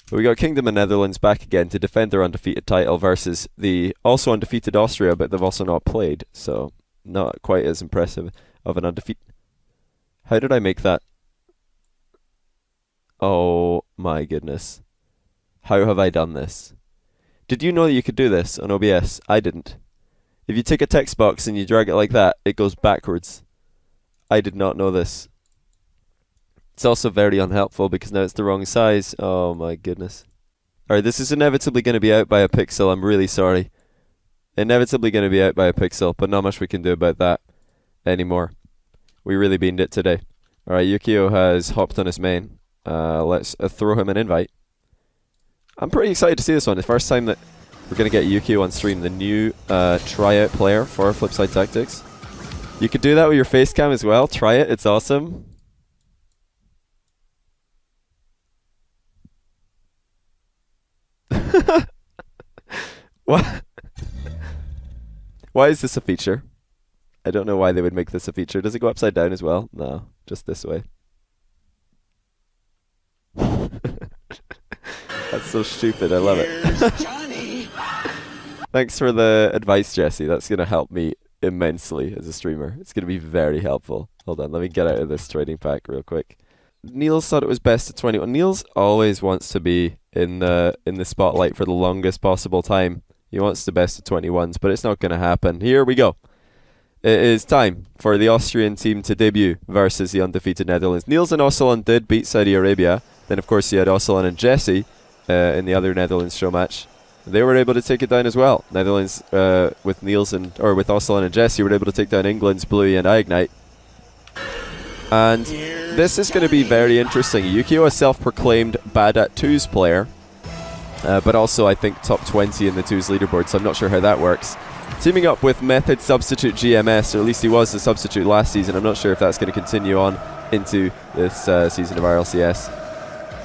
But we got Kingdom of Netherlands back again to defend their undefeated title versus the also undefeated Austria, but they've also not played, so not quite as impressive of an undefeated. How did I make that? Oh my goodness. How have I done this? Did you know that you could do this on OBS? I didn't. If you take a text box and you drag it like that, it goes backwards. I did not know this. It's also very unhelpful because now it's the wrong size. Oh my goodness. Alright, this is inevitably going to be out by a pixel. I'm really sorry. Inevitably going to be out by a pixel, but not much we can do about that anymore. We really beamed it today. Alright, Yukio has hopped on his main. Let's throw him an invite. I'm pretty excited to see this one. The first time that we're going to get Yukio on stream, the new tryout player for Flipside Tactics. You could do that with your face cam as well. Try it. It's awesome. What? Why is this a feature? I don't know why they would make this a feature. Does it go upside down as well? No, just this way. That's so stupid. I love it. Thanks for the advice, Jesse. That's going to help me immensely as a streamer. It's going to be very helpful. Hold on, let me get out of this trading pack real quick. Niels thought it was best at 21. Niels always wants to be in the spotlight for the longest possible time. He wants the best of 21s, but it's not going to happen. Here we go. It is time for the Austrian team to debut versus the undefeated Netherlands. Niels and Ocelon did beat Saudi Arabia. Then, of course, you had Ocelon and Jesse in the other Netherlands show match. They were able to take it down as well. Netherlands with Niels with Ocelon and Jesse were able to take down England's Bluey and Ignite. And this is going to be very interesting. Yukio, a self-proclaimed bad at twos player, but also I think top 20 in the twos leaderboard, so I'm not sure how that works. Teaming up with Method substitute GMS, or at least he was the substitute last season. I'm not sure if that's going to continue on into this season of RLCS.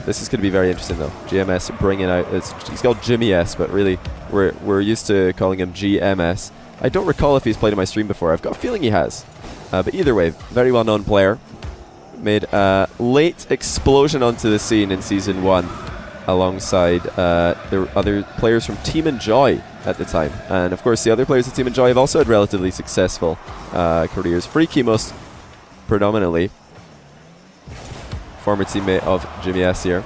This is going to be very interesting though. GMS bringing out, he's called Jimmy S, but really we're used to calling him GMS. I don't recall if he's played in my stream before. I've got a feeling he has. But either way, very well known player. Made a late explosion onto the scene in Season 1 alongside the other players from Team Enjoy at the time. And of course the other players of Team Enjoy have also had relatively successful careers. Freaky most predominantly. Former teammate of Jimmy S here.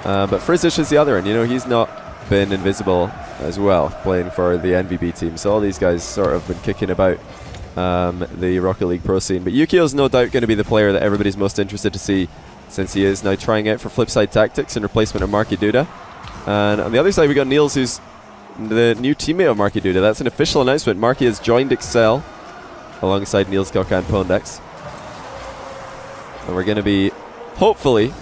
But Frizish is the other, and you know, he's not been invisible as well, playing for the NVB team. So all these guys sort of been kicking about the Rocket League Pro scene. But Yukio's no doubt going to be the player that everybody's most interested to see, since he is now trying out for Flipside Tactics in replacement of Marky Duda. And on the other side we got Niels, who's the new teammate of Marky Duda. That's an official announcement. Marky has joined Excel alongside Niels Koka and Pondex. And we're going to be, hopefully,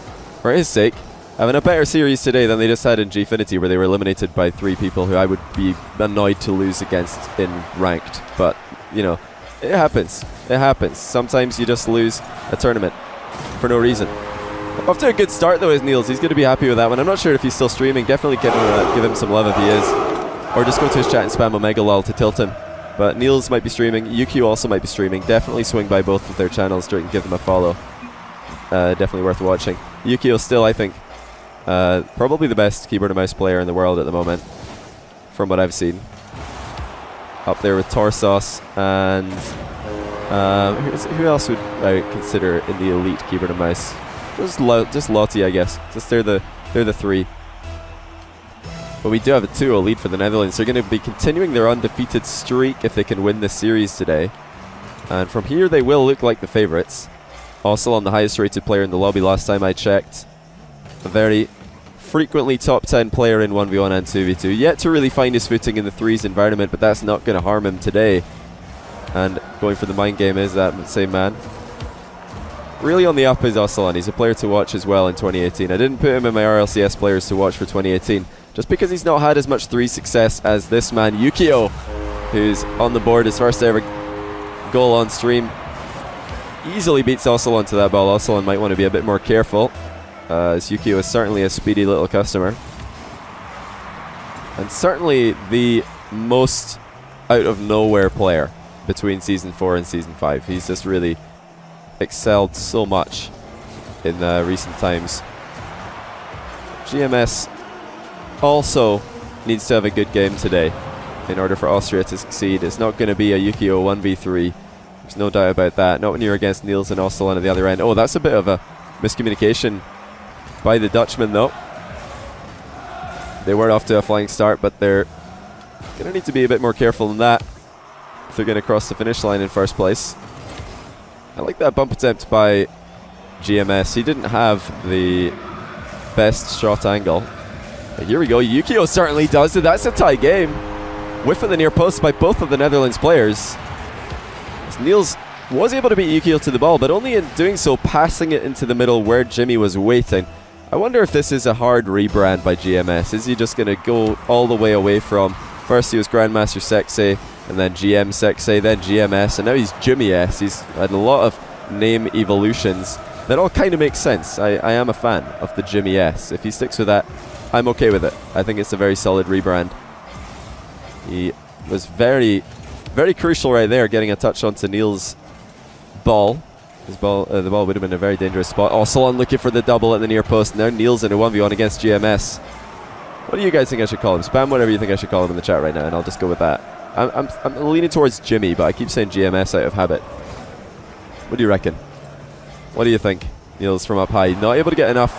for his sake, having a better series today than they just had in Gfinity, where they were eliminated by 3 people who I would be annoyed to lose against in ranked. But, you know, it happens. It happens. Sometimes you just lose a tournament for no reason. Off to a good start, though, is Niels. He's going to be happy with that one. I'm not sure if he's still streaming. Definitely give him some love if he is. Or just go to his chat and spam Omega Lol to tilt him. But Niels might be streaming. Yukio also might be streaming. Definitely swing by both of their channels and give them a follow. Definitely worth watching. Yukio still, I think, probably the best keyboard and mouse player in the world at the moment, from what I've seen. Up there with Torsos and who else would I consider in the elite keyboard and mouse? Just Lottie, I guess. They're the 3. But we do have a 2-0 lead for the Netherlands. They're going to be continuing their undefeated streak if they can win this series today. And from here, they will look like the favourites. Ocelon, the highest rated player in the lobby last time I checked. A very frequently top 10 player in 1v1 and 2v2. Yet to really find his footing in the 3s environment, but that's not going to harm him today. And going for the mind game is that same man. Really on the up is Ocelon. He's a player to watch as well in 2018. I didn't put him in my RLCS players to watch for 2018, just because he's not had as much 3 success as this man, Yukio, who's on the board, his first ever goal on stream. Easily beats Ocelon to that ball. Ocelon might want to be a bit more careful, as Yukio is certainly a speedy little customer. And certainly the most out of nowhere player between Season 4 and Season 5. He's just really excelled so much in recent times. GMS also needs to have a good game today in order for Austria to succeed. It's not going to be a Yukio 1v3. There's no doubt about that. Not when you're against Niels and Ostelan at the other end. Oh, that's a bit of a miscommunication by the Dutchman, though. They were off to a flying start, but they're going to need to be a bit more careful than that if they're going to cross the finish line in first place. I like that bump attempt by GMS. He didn't have the best shot angle. But here we go. Yukio certainly does it. That's a tie game. Whiff at the near post by both of the Netherlands players. Niels was able to beat Yukio to the ball, but only in doing so passing it into the middle where Jimmy was waiting. I wonder if this is a hard rebrand by GMS. Is he just going to go all the way away from, first he was Grandmaster Sexay, and then GM Sexay, then GMS, and now he's Jimmy S. He's had a lot of name evolutions that all kind of make sense. I am a fan of the Jimmy S. If he sticks with that, I'm okay with it. I think it's a very solid rebrand. He was very crucial right there, getting a touch onto Niels' ball. The ball would have been a very dangerous spot. Oh, Solon looking for the double at the near post. Now Niels in a 1v1 against GMS. What do you guys think I should call him? Spam whatever you think I should call him in the chat right now, and I'll just go with that. I'm leaning towards Jimmy, but I keep saying GMS out of habit. What do you reckon? What do you think? Niels from up high. Not able to get enough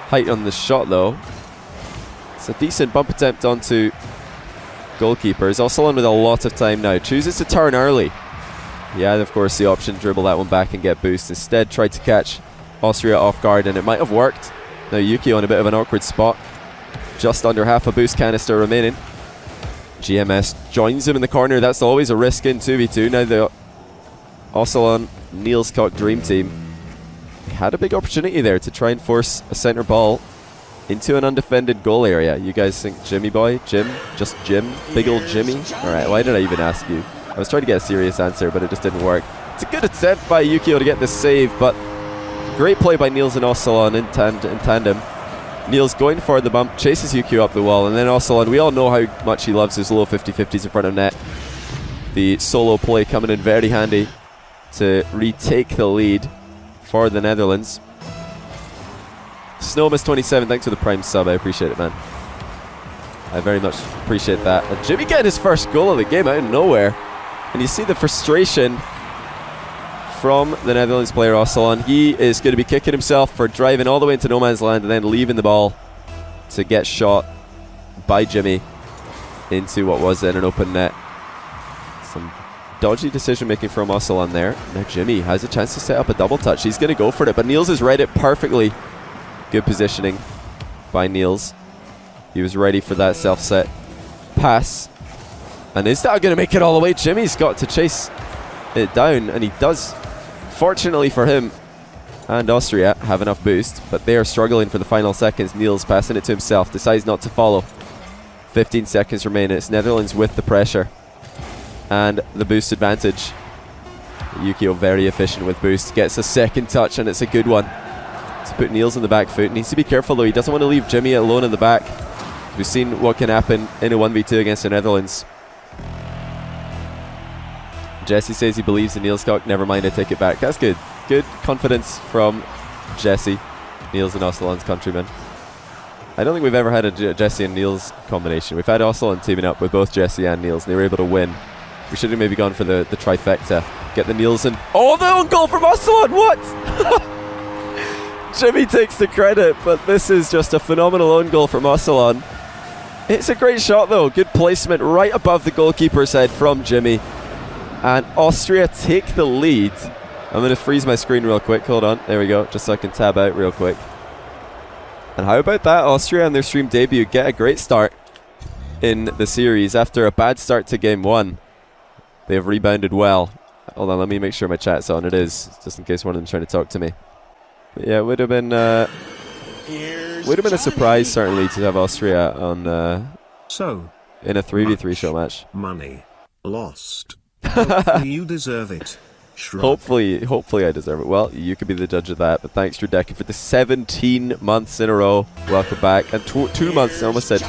height on the shot, though. It's a decent bump attempt onto goalkeepers. Ostelan with a lot of time now. Chooses to turn early. He had, of course, the option to dribble that one back and get boost. Instead, tried to catch Austria off guard, and it might have worked. Now Yukio in a bit of an awkward spot. Just under half a boost canister remaining. GMS joins him in the corner. That's always a risk in 2v2. Now the Ostelan Niels Cock Dream Team had a big opportunity there to try and force a centre ball into an undefended goal area. You guys think Jimmy boy? Jim? Just Jim? Big old Jimmy? Alright, why did I even ask you? I was trying to get a serious answer, but it just didn't work. It's a good attempt by Yukio to get this save, but great play by Niels and Ostelan in tandem. Niels going for the bump, chases Yukio up the wall, and then Ostelan, we all know how much he loves his low 50-50s in front of net. The solo play coming in very handy to retake the lead for the Netherlands. Snowmas27, thanks for the prime sub. I appreciate it, man. I very much appreciate that. And Jimmy getting his first goal of the game out of nowhere. And you see the frustration from the Netherlands player, Ostelan. He is going to be kicking himself for driving all the way into no man's land and then leaving the ball to get shot by Jimmy into what was then an open net. Some dodgy decision making from Ostelan there. Now Jimmy has a chance to set up a double touch. He's going to go for it, but Niels has read it perfectly. Good positioning by Niels. He was ready for that self-set pass. And is that going to make it all the way? Jimmy's got to chase it down, and he does. Fortunately for him and Austria have enough boost, but they are struggling for the final seconds. Niels passing it to himself, decides not to follow. 15 seconds remain. It's Netherlands with the pressure and the boost advantage. Yukio very efficient with boost, gets a second touch, and it's a good one to put Niels on the back foot. Needs to be careful though, he doesn't want to leave Jimmy alone in the back. We've seen what can happen in a 1v2 against the Netherlands. Jesse says he believes in Niels Cock. Never mind, I take it back. That's good. Good confidence from Jesse, Niels and Ostelan's countryman. I don't think we've ever had a Jesse and Niels combination. We've had Ostelan teaming up with both Jesse and Niels, and they were able to win. We should have maybe gone for the trifecta. Get the Niels and... Oh, the own goal from Ostelan! What? Jimmy takes the credit, but this is just a phenomenal own goal from Ostelan. It's a great shot though. Good placement right above the goalkeeper's head from Jimmy. And Austria take the lead. I'm going to freeze my screen real quick. Hold on. There we go. Just so I can tab out real quick. And how about that? Austria on their stream debut get a great start in the series after a bad start to game one. They have rebounded well. Hold on, let me make sure my chat's on. It is, just in case one of them's trying to talk to me. But yeah, it would have been a surprise certainly to have Austria on in a 3v3 show match. Money lost. Hopefully you deserve it. Hopefully I deserve it. Well, you could be the judge of that. But thanks, Drew for the 17 months in a row. Welcome back. And 2 months, I almost said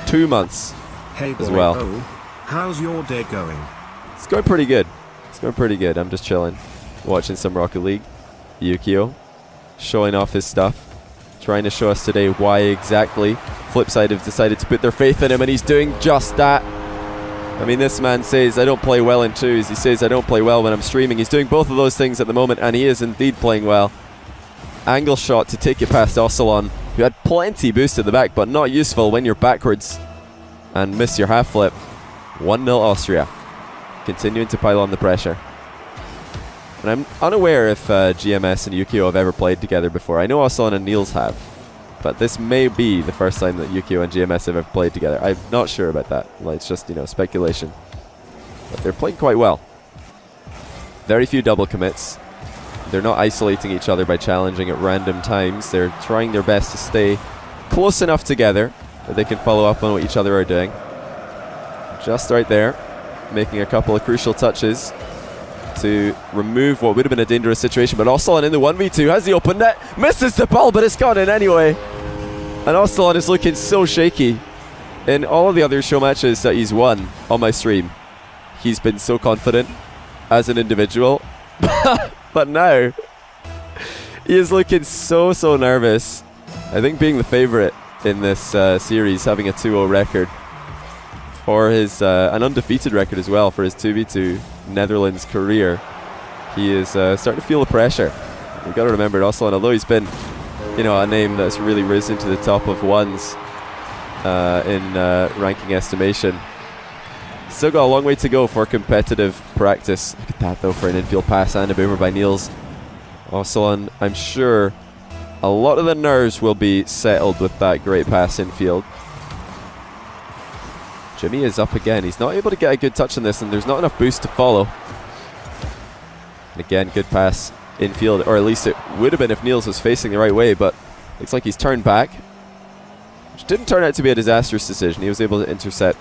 2 months hey boy, as well. Oh, how's your day going? It's going pretty good. It's going pretty good. I'm just chilling. Watching some Rocket League. Yukio showing off his stuff. trying to show us today why exactly Flipside have decided to put their faith in him, and he's doing just that. I mean, this man says, I don't play well in twos. He says, I don't play well when I'm streaming. He's doing both of those things at the moment, and he is indeed playing well. Angle shot to take it past Ocelon, who had plenty boost at the back, but not useful when you're backwards and miss your half flip. 1-0 Austria. Continuing to pile on the pressure. And I'm unaware if GMS and Yukio have ever played together before. I know Ocelon and Niels have, but this may be the first time that Yukio and GMS have ever played together. I'm not sure about that. Well, it's just, you know, speculation. But they're playing quite well. Very few double commits. They're not isolating each other by challenging at random times. They're trying their best to stay close enough together that they can follow up on what each other are doing. Just right there, making a couple of crucial touches to remove what would have been a dangerous situation. But Ocelon in the 1v2 has the open net, misses the ball, but it's gone in anyway. And Ocelon is looking so shaky. In all of the other show matches that he's won on my stream, he's been so confident as an individual. But now, he is looking so nervous. I think being the favorite in this series, having a 2-0 record for his, an undefeated record as well for his 2v2 Netherlands career, he is starting to feel the pressure. We've got to remember Ocelon, although he's been, you know, a name that's really risen to the top of ones in ranking estimation, still got a long way to go for competitive practice. Look at that though, for an infield pass and a boomer by Niels. Ocelon, I'm sure a lot of the nerves will be settled with that great pass infield. Jimmy is up again. He's not able to get a good touch on this, and there's not enough boost to follow. And again, good pass infield, or at least it would have been if Niels was facing the right way, but looks like he's turned back, which didn't turn out to be a disastrous decision. He was able to intercept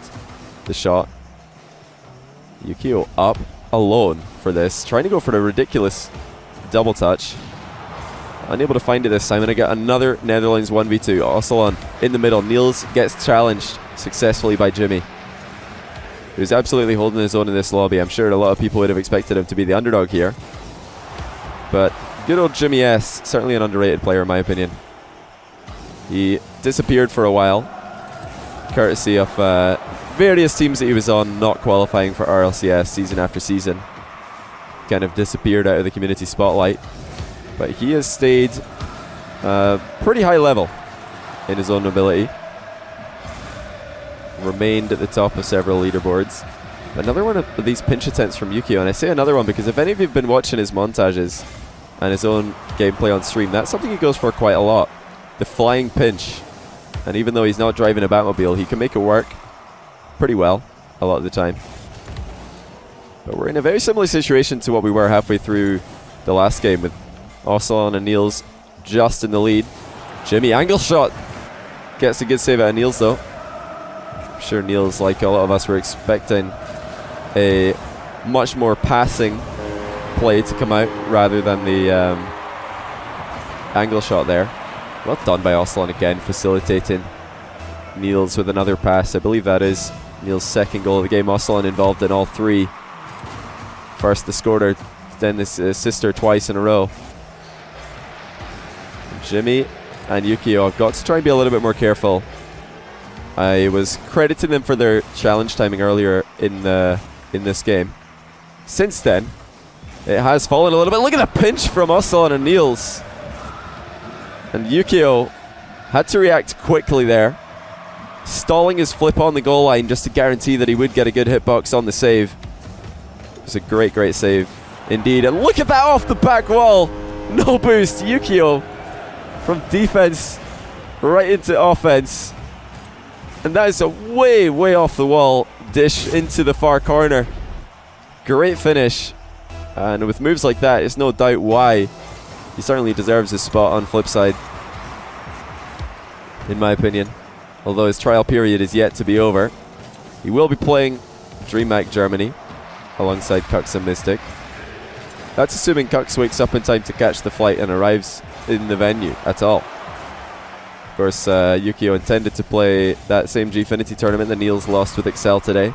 the shot. Yukio up alone for this, trying to go for the ridiculous double touch. Unable to find it this time, and I get another Netherlands 1v2. Ocelon in the middle. Niels gets challenged successfully by Jimmy, who's absolutely holding his own in this lobby. I'm sure a lot of people would have expected him to be the underdog here, but good old Jimmy S, certainly an underrated player in my opinion. He disappeared for a while, courtesy of various teams that he was on not qualifying for RLCS season after season. Kind of disappeared out of the community spotlight, but he has stayed pretty high level in his own ability. Remained at the top of several leaderboards. Another one of these pinch attempts from Yukio, and I say another one because if any of you have been watching his montages and his own gameplay on stream, that's something he goes for quite a lot. The flying pinch. And even though he's not driving a Batmobile, he can make it work pretty well a lot of the time. But we're in a very similar situation to what we were halfway through the last game, with Ocelon and Niels just in the lead. Jimmy, angle shot. Gets a good save out of Niels though. I'm sure Niels, like a lot of us, were expecting a much more passing play to come out rather than the angle shot there. Well done by Ocelon again, facilitating Niels with another pass. I believe that is Niels' second goal of the game. Ocelon involved in all three. First the scorer, then this sister twice in a row. Jimmy and Yukio have got to try and be a little bit more careful. I was crediting them for their challenge timing earlier in this game. Since then, it has fallen a little bit. Look at the pinch from Ocelon and Niels. And Yukio had to react quickly there, stalling his flip on the goal line just to guarantee that he would get a good hitbox on the save. It was a great save indeed. And look at that off the back wall. No boost. Yukio from defense right into offense. And that is a way off the wall dish into the far corner. Great finish. And with moves like that, it's no doubt why he certainly deserves his spot on Flipside, in my opinion. Although his trial period is yet to be over. He will be playing DreamHack Germany alongside Kux and Mystic. That's assuming Kux wakes up in time to catch the flight and arrives in the venue at all. Of course, Yukio intended to play that same Gfinity tournament that Niels lost with Excel today.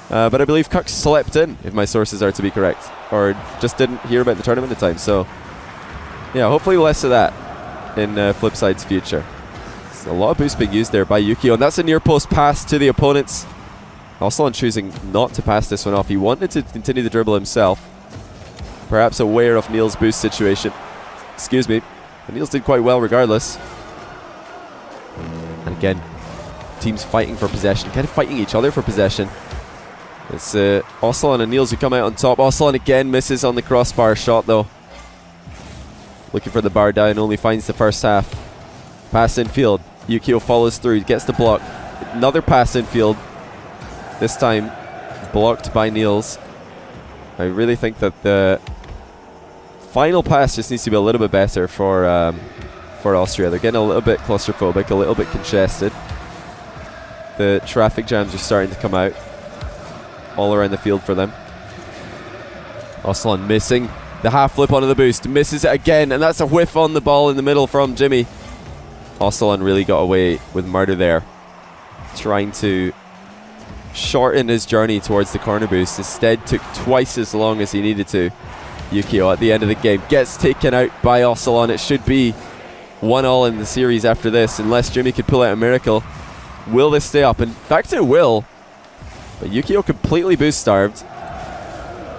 But I believe Kux slept in, if my sources are to be correct. Or just didn't hear about the tournament at the time. So, yeah, hopefully less of that in Flipside's future. There's a lot of boost being used there by Yukio, and that's a near post pass to the opponents. Austria choosing not to pass this one off. He wanted to continue the dribble himself. Perhaps aware of Neil's boost situation. Excuse me. But Niels did quite well regardless. And again, teams fighting for possession, kind of fighting each other for possession. It's Oslan and Niels who come out on top. Oslan again misses on the crossbar shot though. Looking for the bar down, only finds the first half. Pass infield. Yukio follows through, gets the block. Another pass infield. This time blocked by Niels. I really think that the final pass just needs to be a little bit better for Austria. They're getting a little bit claustrophobic, a little bit congested. The traffic jams are starting to come out all around the field for them. Oslan missing the half flip onto the boost, misses it again, and that's a whiff on the ball in the middle from Jimmy. Oslan really got away with murder there, trying to shorten his journey towards the corner boost. Instead took twice as long as he needed to. Yukio at the end of the game gets taken out by Oslan. It should be 1-1 in the series after this, unless Jimmy could pull out a miracle. Will this stay up? In fact, it will. But Yukio completely boost starved.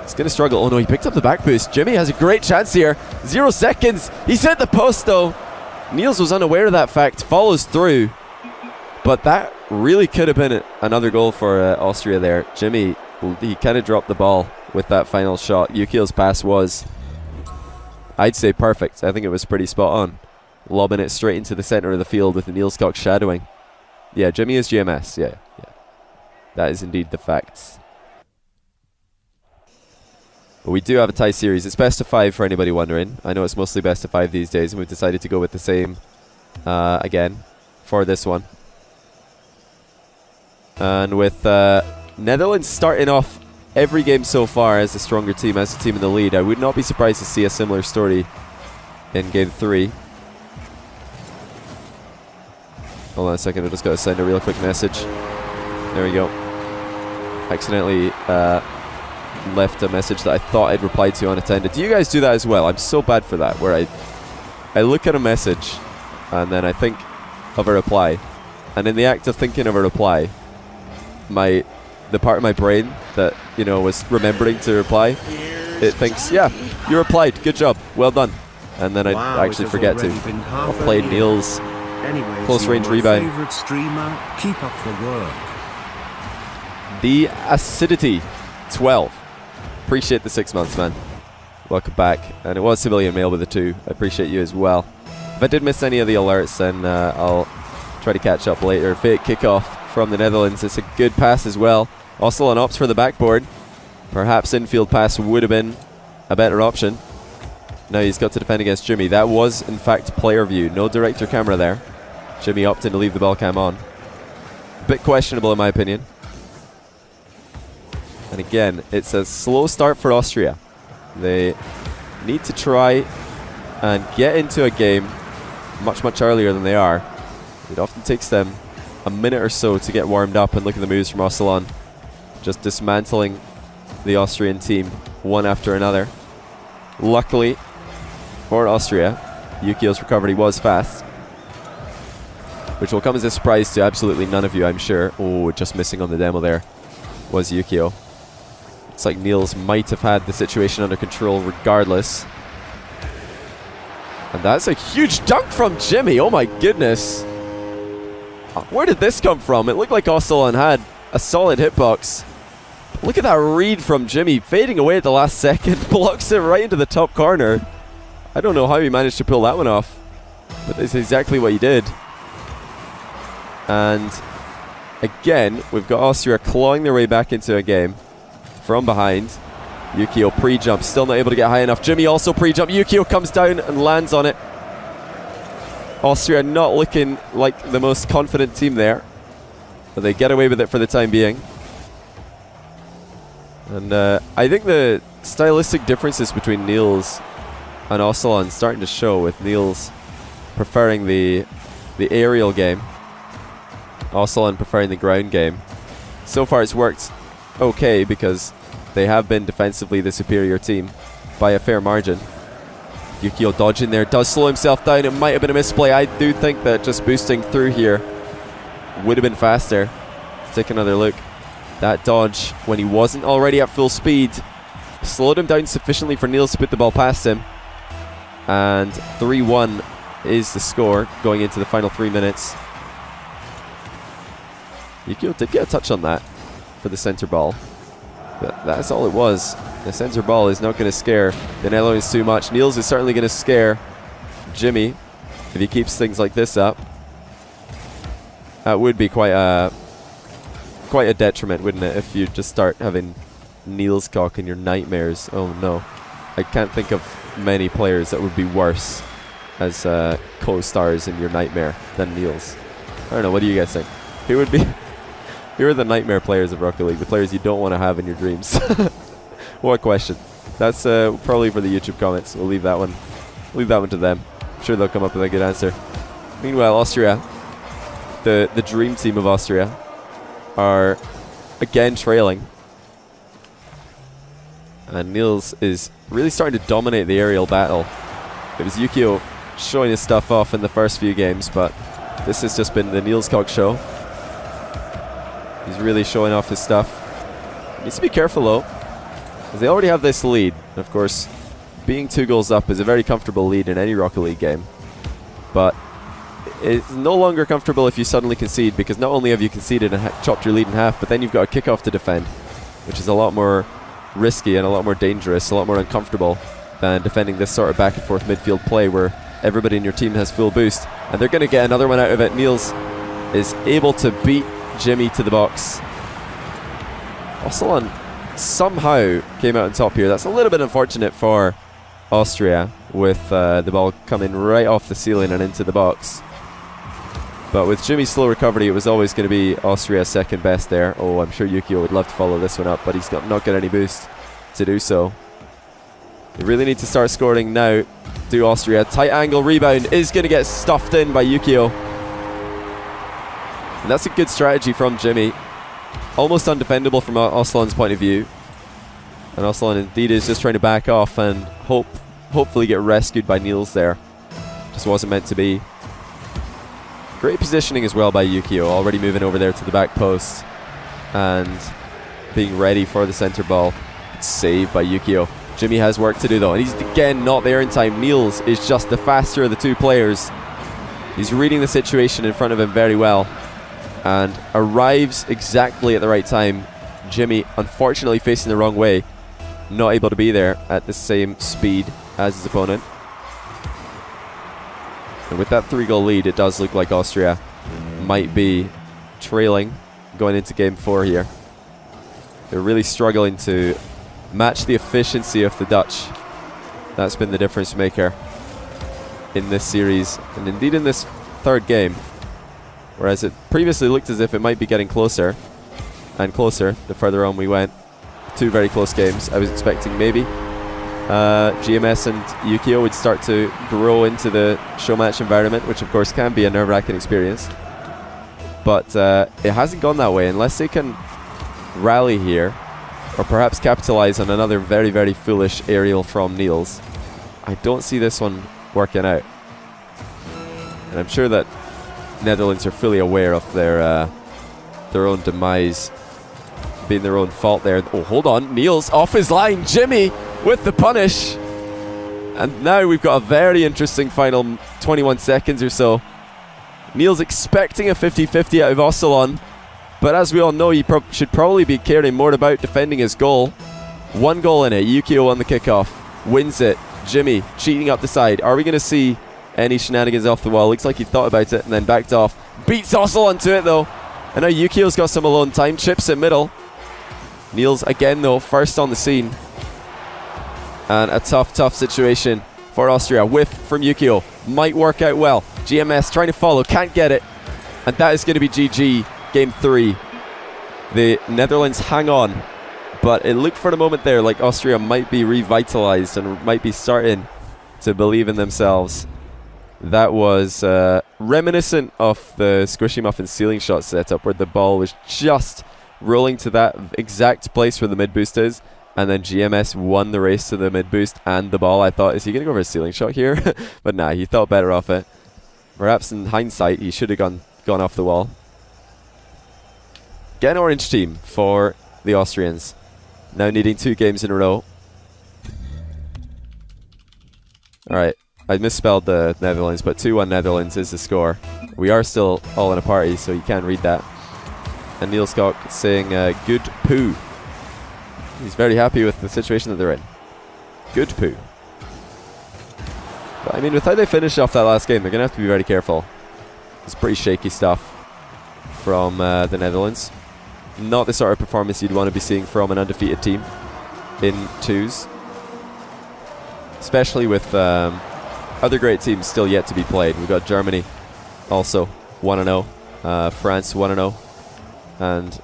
He's going to struggle. Oh no, he picked up the back boost. Jimmy has a great chance here. 0 seconds. He's hit the post though. Niels was unaware of that fact. Follows through. But that really could have been another goal for Austria there. Jimmy, he kind of dropped the ball with that final shot. Yukio's pass was, I'd say, perfect. I think it was pretty spot on. Lobbing it straight into the center of the field with the Niels Cox shadowing. Yeah, Jimmy is GMS. Yeah. That is indeed the facts. But we do have a tie series. It's best of 5 for anybody wondering. I know it's mostly best of 5 these days, and we've decided to go with the same again for this one. And with Netherlands starting off every game so far as a stronger team, as a team in the lead, I would not be surprised to see a similar story in game 3. Hold on a second, I just got to send a real quick message. There we go. Accidentally left a message that I thought I'd replied to unattended. Do you guys do that as well? I'm so bad for that, where I look at a message and then I think of a reply, and in the act of thinking of a reply, the part of my brain that, you know, was remembering to reply, it thinks, yeah, you replied, good job, well done, and then I actually forget to. I'll play Niels' close range rebound. Keep up the work. The Acidity 12. Appreciate the 6 months, man. Welcome back. And it was Civilian Mail with a 2. I appreciate you as well. If I did miss any of the alerts, then I'll try to catch up later. Fake kickoff from the Netherlands. It's a good pass as well. Oslan opts for the backboard. Perhaps infield pass would have been a better option. Now he's got to defend against Jimmy. That was, in fact, player view. No director camera there. Jimmy opting to leave the ball cam on. A bit questionable in my opinion. And again, it's a slow start for Austria. They need to try and get into a game much earlier than they are. It often takes them a minute or so to get warmed up, and look at the moves from Oslan. Just dismantling the Austrian team one after another. Luckily for Austria, Yukio's recovery was fast, which will come as a surprise to absolutely none of you, I'm sure. Oh, just missing on the demo there was Yukio. It's like Niels might have had the situation under control regardless. And that's a huge dunk from Jimmy. Oh my goodness. Where did this come from? It looked like Oslan had a solid hitbox. Look at that read from Jimmy, fading away at the last second. Blocks it right into the top corner. I don't know how he managed to pull that one off, but that's exactly what he did. And again, we've got Austria clawing their way back into a game from behind. Yukio pre-jump, still not able to get high enough. Jimmy also pre-jump. Yukio comes down and lands on it. Austria not looking like the most confident team there, but they get away with it for the time being. And I think the stylistic differences between Niels and Oslan starting to show, with Niels preferring the aerial game, Oslan preferring the ground game. So far it's worked okay because they have been defensively the superior team by a fair margin. Yukio dodging there, does slow himself down. It might have been a misplay. I do think that just boosting through here would have been faster. Let's take another look. That dodge, when he wasn't already at full speed, slowed him down sufficiently for Niels to put the ball past him. And 3-1 is the score going into the final 3 minutes. Yukio did get a touch on that for the centre ball, but that's all it was. The centre ball is not going to scare the Netherlands too much. Niels is certainly going to scare Jimmy if he keeps things like this up. That would be quite a detriment, wouldn't it, if you just start having Niels cock in your nightmares. Oh no, I can't think of many players that would be worse as co-stars in your nightmare than Niels. I don't know, what do you guys think? Who would be who are the nightmare players of Rocket League, the players you don't want to have in your dreams? What question. That's probably for the YouTube comments. We'll leave that one to them. I'm sure they'll come up with a good answer. Meanwhile, Austria, the dream team of Austria, are again trailing. And Niels is really starting to dominate the aerial battle. It was Yukio showing his stuff off in the first few games, but this has just been the Niels Cock show. He's really showing off his stuff. He needs to be careful though, because they already have this lead. Of course, being 2 goals up is a very comfortable lead in any Rocket League game. But it's no longer comfortable if you suddenly concede, because not only have you conceded and chopped your lead in half, but then you've got a kickoff to defend, which is a lot more risky and a lot more dangerous, a lot more uncomfortable than defending this sort of back and forth midfield play where everybody in your team has full boost. And they're going to get another one out of it. Niels is able to beat Jimmy to the box. Osselon somehow came out on top here. That's a little bit unfortunate for Austria, with the ball coming right off the ceiling and into the box. But with Jimmy's slow recovery, it was always going to be Austria's second best there. Oh, I'm sure Yukio would love to follow this one up, but he's not got any boost to do so. They really need to start scoring now. Do Austria. Tight angle rebound is going to get stuffed in by Yukio. And that's a good strategy from Jimmy. Almost undefendable from Osselon's point of view. And Osselon indeed is just trying to back off and hopefully get rescued by Niels there. Just wasn't meant to be. Great positioning as well by Yukio, already moving over there to the back post and being ready for the centre ball. It's saved by Yukio. Jimmy has work to do though, and he's again not there in time. Niels is just the faster of the 2 players. He's reading the situation in front of him very well and arrives exactly at the right time. Jimmy, unfortunately facing the wrong way, not able to be there at the same speed as his opponent. And with that 3-goal lead, it does look like Austria might be trailing going into game 4 here. They're really struggling to match the efficiency of the Dutch. That's been the difference maker in this series, and indeed in this 3rd game. Whereas it previously looked as if it might be getting closer and closer the further on we went. 2 very close games. I was expecting maybe GMS and Yukio would start to grow into the show match environment, which of course can be a nerve-wracking experience. But it hasn't gone that way unless they can rally here, or perhaps capitalize on another very, very foolish aerial from Niels. I don't see this one working out. And I'm sure that Netherlands are fully aware of their own demise being their own fault there. Oh, hold on. Niels off his line. Jimmy with the punish. And now we've got a very interesting final 21 seconds or so. Niels expecting a 50-50 out of Osselon, but as we all know, he should probably be caring more about defending his goal. 1 goal in it. Yukio on the kickoff. Wins it. Jimmy cheating up the side. Are we going to see any shenanigans off the wall? Looks like he thought about it and then backed off. Beats Osselon to it though. And now Yukio's got some alone time. Chips in middle. Niels again though, first on the scene. And a tough situation for Austria. Whiff from Yukio. Might work out well. GMS trying to follow. Can't get it. And that is going to be GG. Game 3. The Netherlands hang on. But it looked for the moment there like Austria might be revitalized and might be starting to believe in themselves. That was reminiscent of the Squishy Muffin ceiling shot setup where the ball was just rolling to that exact place where the mid boost is, And then GMS won the race to the mid boost and the ball. I thought, is he going to go for a ceiling shot here? But nah, he thought better off it. Perhaps in hindsight, he should have gone off the wall. Get an orange team for the Austrians. Now needing 2 games in a row. Alright, I misspelled the Netherlands, but 2-1 Netherlands is the score. We are still all in a party, so you can read that. And Niels Koch saying good poo. He's very happy with the situation that they're in. Good poo. But I mean, with how they finished off that last game, they're going to have to be very careful. It's pretty shaky stuff from the Netherlands. Not the sort of performance you'd want to be seeing from an undefeated team in 2s. Especially with other great teams still yet to be played. We've got Germany also 1-0. France 1-0. And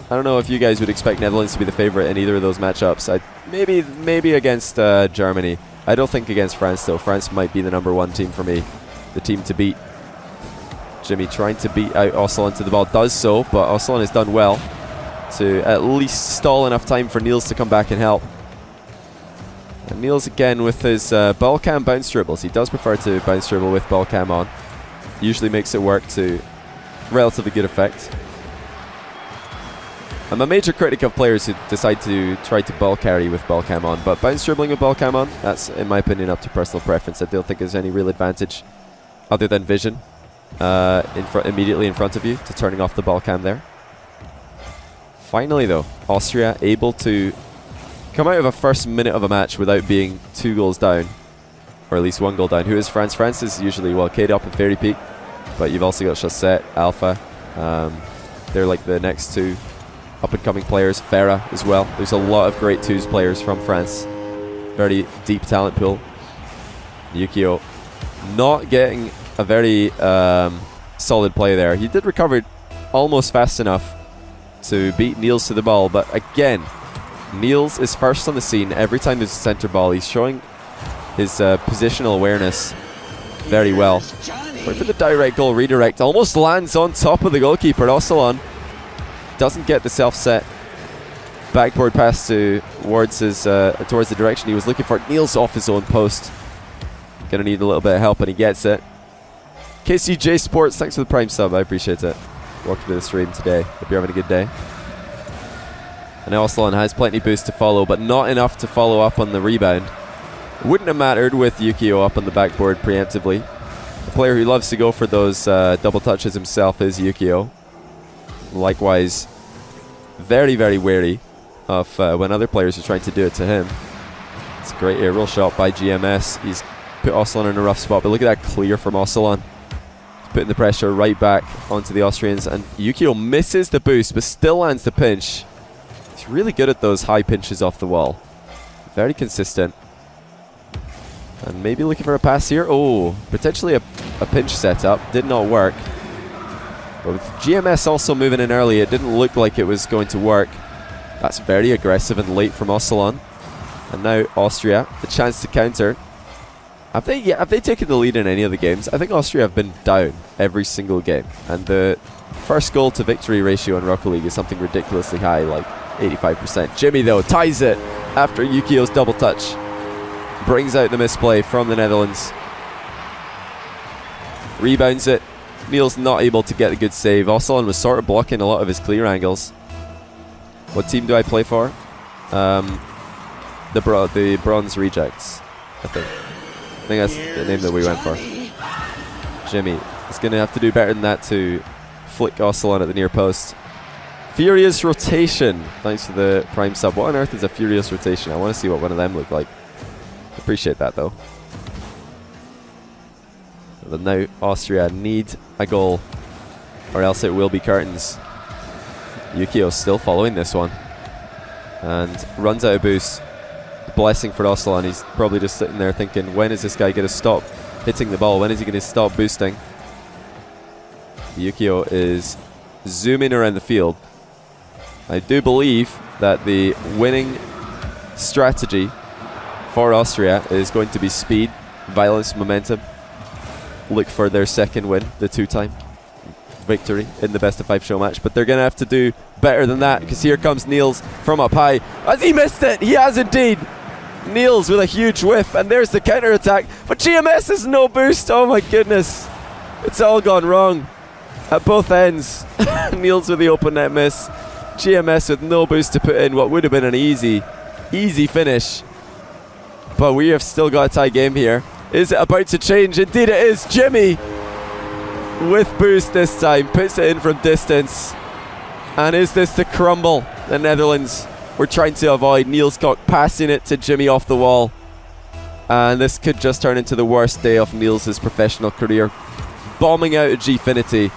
I don't know if you guys would expect Netherlands to be the favourite in either of those matchups. Maybe against Germany. I don't think against France though. France might be the #1 team for me. The team to beat. Jimmy trying to beat out Osselon to the ball. Does so, but Osselon has done well to at least stall enough time for Niels to come back and help. And Niels again with his ball cam bounce dribbles. He does prefer to bounce dribble with ball cam on. Usually makes it work to relatively good effect. I'm a major critic of players who decide to try to ball carry with ball cam on, but bounce dribbling with ball cam on, that's in my opinion up to personal preference. I don't think there's any real advantage other than vision immediately in front of you to turning off the ball cam there. Finally though, Austria able to come out of a first minute of a match without being 2 goals down, or at least 1 goal down. Who is France? France is usually, well, Kate up and Fairy Peak, but you've also got Chassette, Alpha. They're like the next 2 up-and-coming players. Farah as well. There's a lot of great 2s players from France. Very deep talent pool. Yukio not getting a very solid play there. He did recover almost fast enough to beat Niels to the ball, but again, Niels is first on the scene every time there's a center ball. He's showing his positional awareness very well. Wait for the direct goal redirect. Almost lands on top of the goalkeeper. Osselon doesn't get the self-set backboard pass towards the direction he was looking for. Niels off his own post. Gonna need a little bit of help, and he gets it. KCJ Sports, thanks for the Prime sub. I appreciate it. Welcome to the stream today. Hope you're having a good day. And Osselon has plenty boost to follow, but not enough to follow up on the rebound. Wouldn't have mattered with Yukio up on the backboard preemptively. The player who loves to go for those double touches himself is Yukio. Likewise, very, very wary of when other players are trying to do it to him. It's a great aerial shot by GMS. He's put Osselon in a rough spot, but look at that clear from Osselon. Putting the pressure right back onto the Austrians, and Yukio misses the boost, but still lands the pinch. He's really good at those high pinches off the wall. Very consistent. And maybe looking for a pass here. Oh, potentially a pinch setup. Did not work. But with GMS also moving in early, it didn't look like it was going to work. That's very aggressive and late from Osselon. And now Austria, the chance to counter. Have they taken the lead in any of the games? I think Austria have been down every single game. And the first goal to victory ratio in Rocket League is something ridiculously high, like 85%. Jimmy, though, ties it after Yukio's double touch. Brings out the misplay from the Netherlands. Rebounds it. Niels not able to get a good save. Osselon was sort of blocking a lot of his clear angles. What team do I play for? The Bronze Rejects, I think. I think that's the name that we went for. Jimmy is going to have to do better than that to flick Osselon at the near post. Furious Rotation. Thanks for the Prime sub. What on earth is a Furious Rotation? I want to see what one of them look like. Appreciate that though. But now Austria need a goal, or else it will be curtains. Yukio still following this one, and runs out of boost. Blessing for Osselon. He's probably just sitting there thinking, when is this guy going to stop hitting the ball? When is he going to stop boosting? Yukio is zooming around the field. I do believe that the winning strategy for Austria is going to be speed, violence, momentum. Look for their second win, the 2-time. victory in the best of 5 show match, but they're going to have to do better than that, because here comes Niels from up high. Has he missed it? He has indeed. Niels with a huge whiff, and there's the counter attack, but GMS has no boost. Oh my goodness, it's all gone wrong at both ends. Niels with the open net miss, GMS with no boost to put in what would have been an easy finish. But we have still got a tie game here. Is it about to change? Indeed it is. Jimmy with boost this time, puts it in from distance. And is this the crumble the Netherlands were trying to avoid? Niels Kok passing it to Jimmy off the wall. And this could just turn into the worst day of Niels' professional career. Bombing out of Gfinity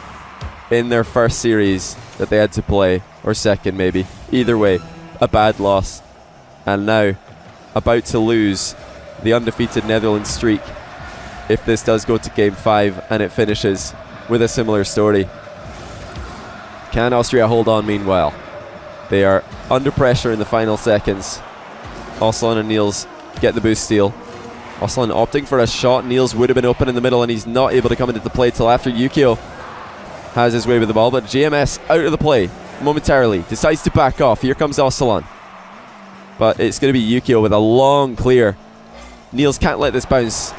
in their first series that they had to play, or second maybe. Either way, a bad loss. And now about to lose the undefeated Netherlands streak if this does go to game 5 and it finishes with a similar story. Can Austria hold on meanwhile? They are under pressure in the final seconds. Oslan and Niels get the boost steal. Oslan opting for a shot. Niels would have been open in the middle, and he's not able to come into the play till after Yukio has his way with the ball, but GMS out of the play momentarily, decides to back off. Here comes Oslan, but it's going to be Yukio with a long clear. Niels can't let this bounce,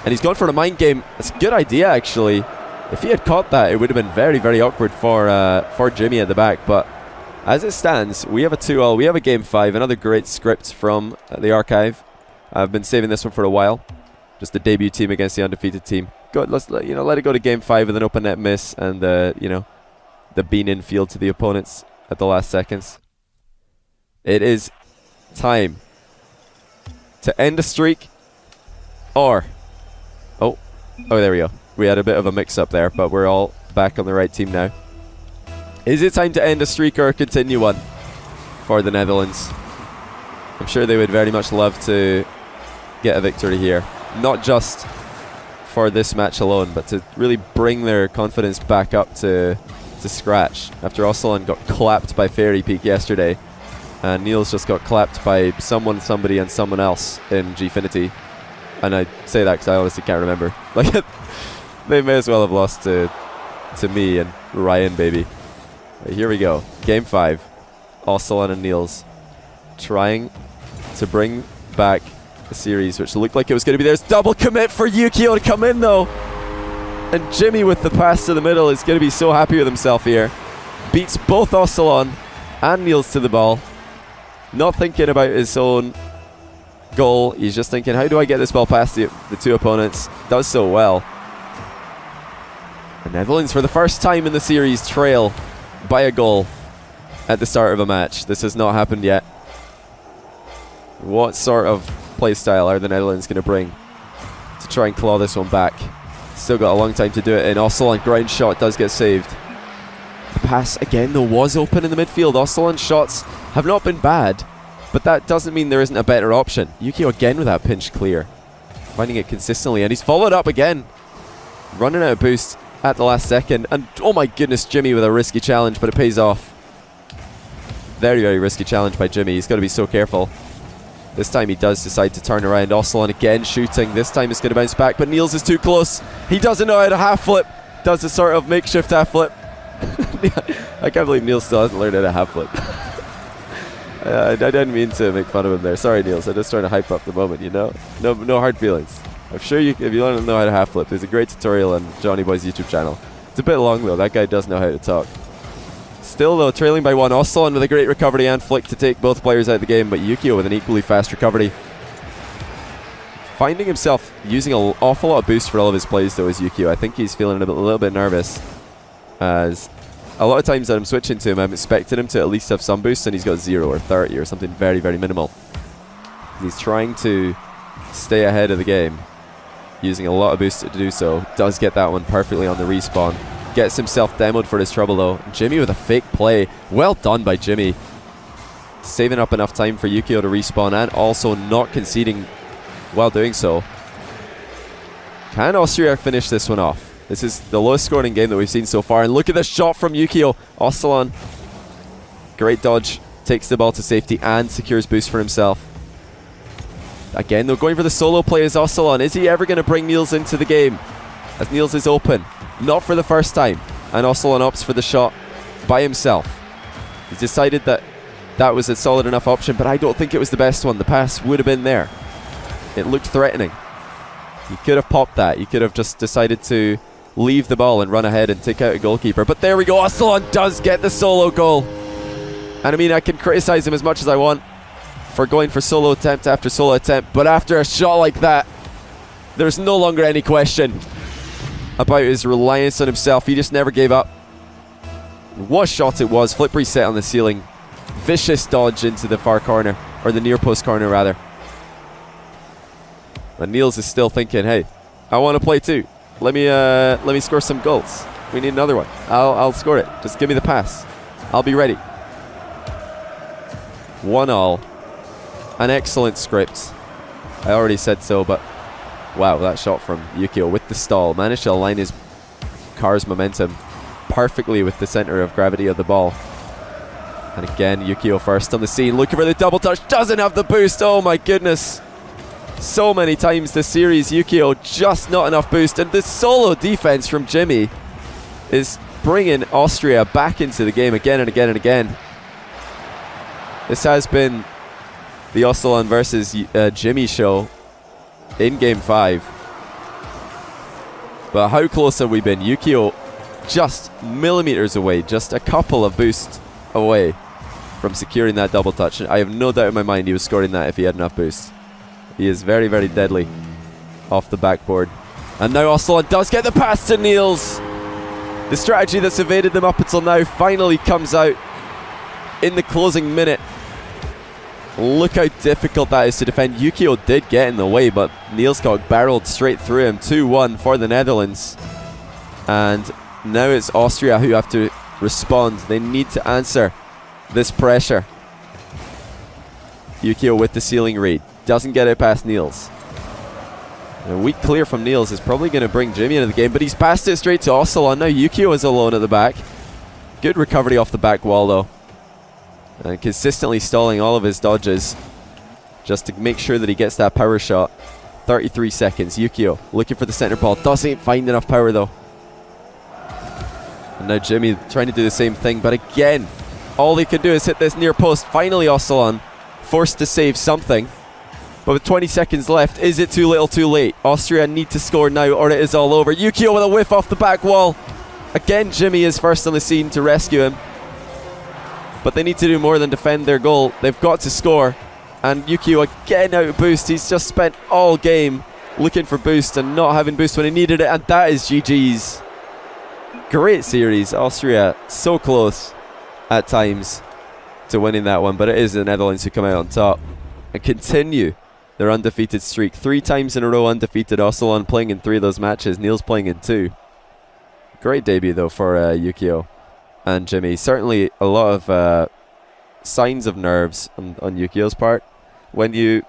and he's gone for a mind game. It's a good idea actually. If he had caught that, it would have been very, very awkward for Jimmy at the back. But as it stands, we have a 2-all. We have a game 5. Another great script from the archive. I've been saving this one for a while. Just the debut team against the undefeated team. Let's let it go to game 5 with an open net miss and the bean in field to the opponents at the last seconds. It is time to end a streak, or oh, there we go. We had a bit of a mix-up there, but we're all back on the right team now. Is it time to end a streak or continue one for the Netherlands? I'm sure they would very much love to get a victory here. Not just for this match alone, but to really bring their confidence back up to scratch. After Oslan got clapped by Fairy Peak yesterday, and Niels just got clapped by someone, somebody, and someone else in Gfinity. And I say that because I honestly can't remember. Like, they may as well have lost to me and Ryan, baby. Right, here we go. Game 5. Oslan and Niels trying to bring back a series which looked like it was going to be theirs. Double commit for Yukio to come in though. And Jimmy with the pass to the middle is going to be so happy with himself here. Beats both Oslan and Niels to the ball. Not thinking about his own goal. He's just thinking, how do I get this ball past the two opponents? Does so well. The Netherlands, for the first time in the series, trail by a goal at the start of a match. This has not happened yet. What sort of play style are the Netherlands going to bring to try and claw this one back? Still got a long time to do it, and Oslan ground shot does get saved. The pass again though was open in the midfield. Oslan's shots have not been bad, but that doesn't mean there isn't a better option. Yukio again with that pinch clear, finding it consistently, and he's followed up again, running out of boost at the last second. And oh my goodness, Jimmy with a risky challenge, but it pays off. Very, very risky challenge by Jimmy. He's got to be so careful. This time he does decide to turn around. Oslan again shooting. This time it's going to bounce back, but Niels is too close. He doesn't know how to half flip. Does a sort of makeshift half flip. I can't believe Niels still hasn't learned how to half flip. I didn't mean to make fun of him there. Sorry, Niels. I'm just trying to hype up the moment, you know? No hard feelings. I'm sure if you want to know how to half flip, there's a great tutorial on Johnny Boy's YouTube channel. It's a bit long though. That guy does know how to talk. Still though, trailing by 1. Oslan with a great recovery and flick to take both players out of the game, but Yukio with an equally fast recovery. Finding himself using an awful lot of boost for all of his plays though is Yukio. I think he's feeling a little bit nervous, as a lot of times that I'm switching to him, I'm expecting him to at least have some boost, and he's got 0 or 30 or something very, very minimal. He's trying to stay ahead of the game, using a lot of boost to do so. Does get that one perfectly on the respawn. Gets himself demoed for his trouble though. Jimmy with a fake play. Well done by Jimmy. Saving up enough time for Yukio to respawn and also not conceding while doing so. Can Austria finish this one off? This is the lowest scoring game that we've seen so far. And look at the shot from Yukio. Oslan, great dodge. Takes the ball to safety and secures boost for himself. Again, though, going for the solo play is Oslan. Is he ever going to bring Niels into the game? As Niels is open. Not for the first time. And Ocelon opts for the shot by himself. He's decided that that was a solid enough option, but I don't think it was the best one. The pass would have been there. It looked threatening. He could have popped that. He could have just decided to leave the ball and run ahead and take out a goalkeeper. But there we go. Ocelon does get the solo goal. And I mean, I can criticize him as much as I want for going for solo attempt after solo attempt, but after a shot like that, there's no longer any question about his reliance on himself. He just never gave up. What a shot it was. Flip reset on the ceiling. Vicious dodge into the far corner, or the near post corner rather. But Niels is still thinking, hey, I want to play too. Let me score some goals. We need another one. I'll score it. Just give me the pass. I'll be ready. 1-1. An excellent script. I already said so, but wow, that shot from Yukio with the stall. Managed to align his car's momentum perfectly with the center of gravity of the ball. And again, Yukio first on the scene, looking for the double touch. Doesn't have the boost. Oh my goodness. So many times this series, Yukio just not enough boost. And this solo defense from Jimmy is bringing Austria back into the game again and again and again. This has been the Ocelon versus Jimmy show in Game 5. But how close have we been? Yukio just millimeters away, just a couple of boosts away from securing that double touch. I have no doubt in my mind he was scoring that if he had enough boost. He is very, very deadly off the backboard. And now Ocelon does get the pass to Niels. The strategy that's evaded them up until now finally comes out in the closing minute. Look how difficult that is to defend. Yukio did get in the way, but Niels got barreled straight through him. 2-1 for the Netherlands. And now it's Austria who have to respond. They need to answer this pressure. Yukio with the ceiling read. Doesn't get it past Niels. And a weak clear from Niels is probably going to bring Jimmy into the game, but he's passed it straight to Ocelon. Now Yukio is alone at the back. Good recovery off the back wall though. And consistently stalling all of his dodges just to make sure that he gets that power shot. 33 seconds. Yukio looking for the center ball. Doesn't find enough power though. And now Jimmy trying to do the same thing, but again, all he can do is hit this near post. Finally Ocelon forced to save something. But with 20 seconds left, is it too little too late? Austria need to score now or it is all over. Yukio with a whiff off the back wall. Again, Jimmy is first on the scene to rescue him. But they need to do more than defend their goal. They've got to score. And Yukio again out of boost. He's just spent all game looking for boost and not having boost when he needed it. And that is GG's. Great series. Austria so close at times to winning that one. But it is the Netherlands who come out on top and continue their undefeated streak. 3 times in a row undefeated. Ocelon playing in 3 of those matches. Niels playing in 2. Great debut though for Yukio and Jimmy. Certainly a lot of signs of nerves on Yukio's part. When you,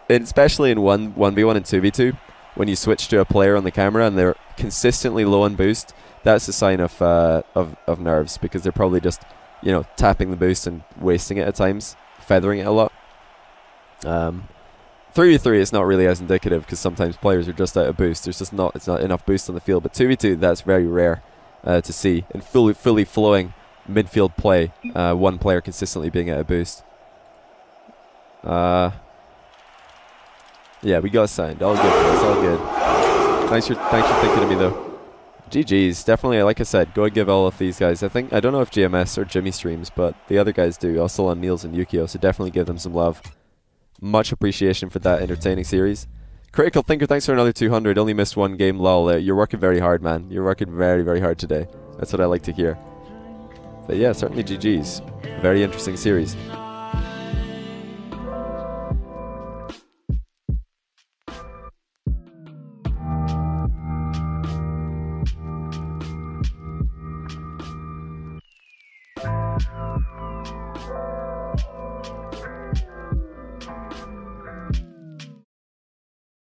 especially in 1v1 and 2v2, when you switch to a player on the camera and they're consistently low on boost, that's a sign of nerves, because they're probably just, you know, tapping the boost and wasting it at times, feathering it a lot. 3v3 is not really as indicative because sometimes players are just out of boost. There's just not enough boost on the field. But 2v2, that's very rare to see. And fully flowing midfield play, one player consistently being out of boost. Yeah, we got signed. All good, boys. All good. Thanks for thinking of me though. GG's. Definitely, like I said, go and give all of these guys. I don't know if GMS or Jimmy streams, but the other guys do. Ocelon, Niels, and Yukio. So definitely give them some love. Much appreciation for that entertaining series. Critical Thinker, thanks for another 200. Only missed 1 game, lol. You're working very hard, man. You're working very, very hard today. That's what I like to hear. But yeah, certainly GG's. Very interesting series.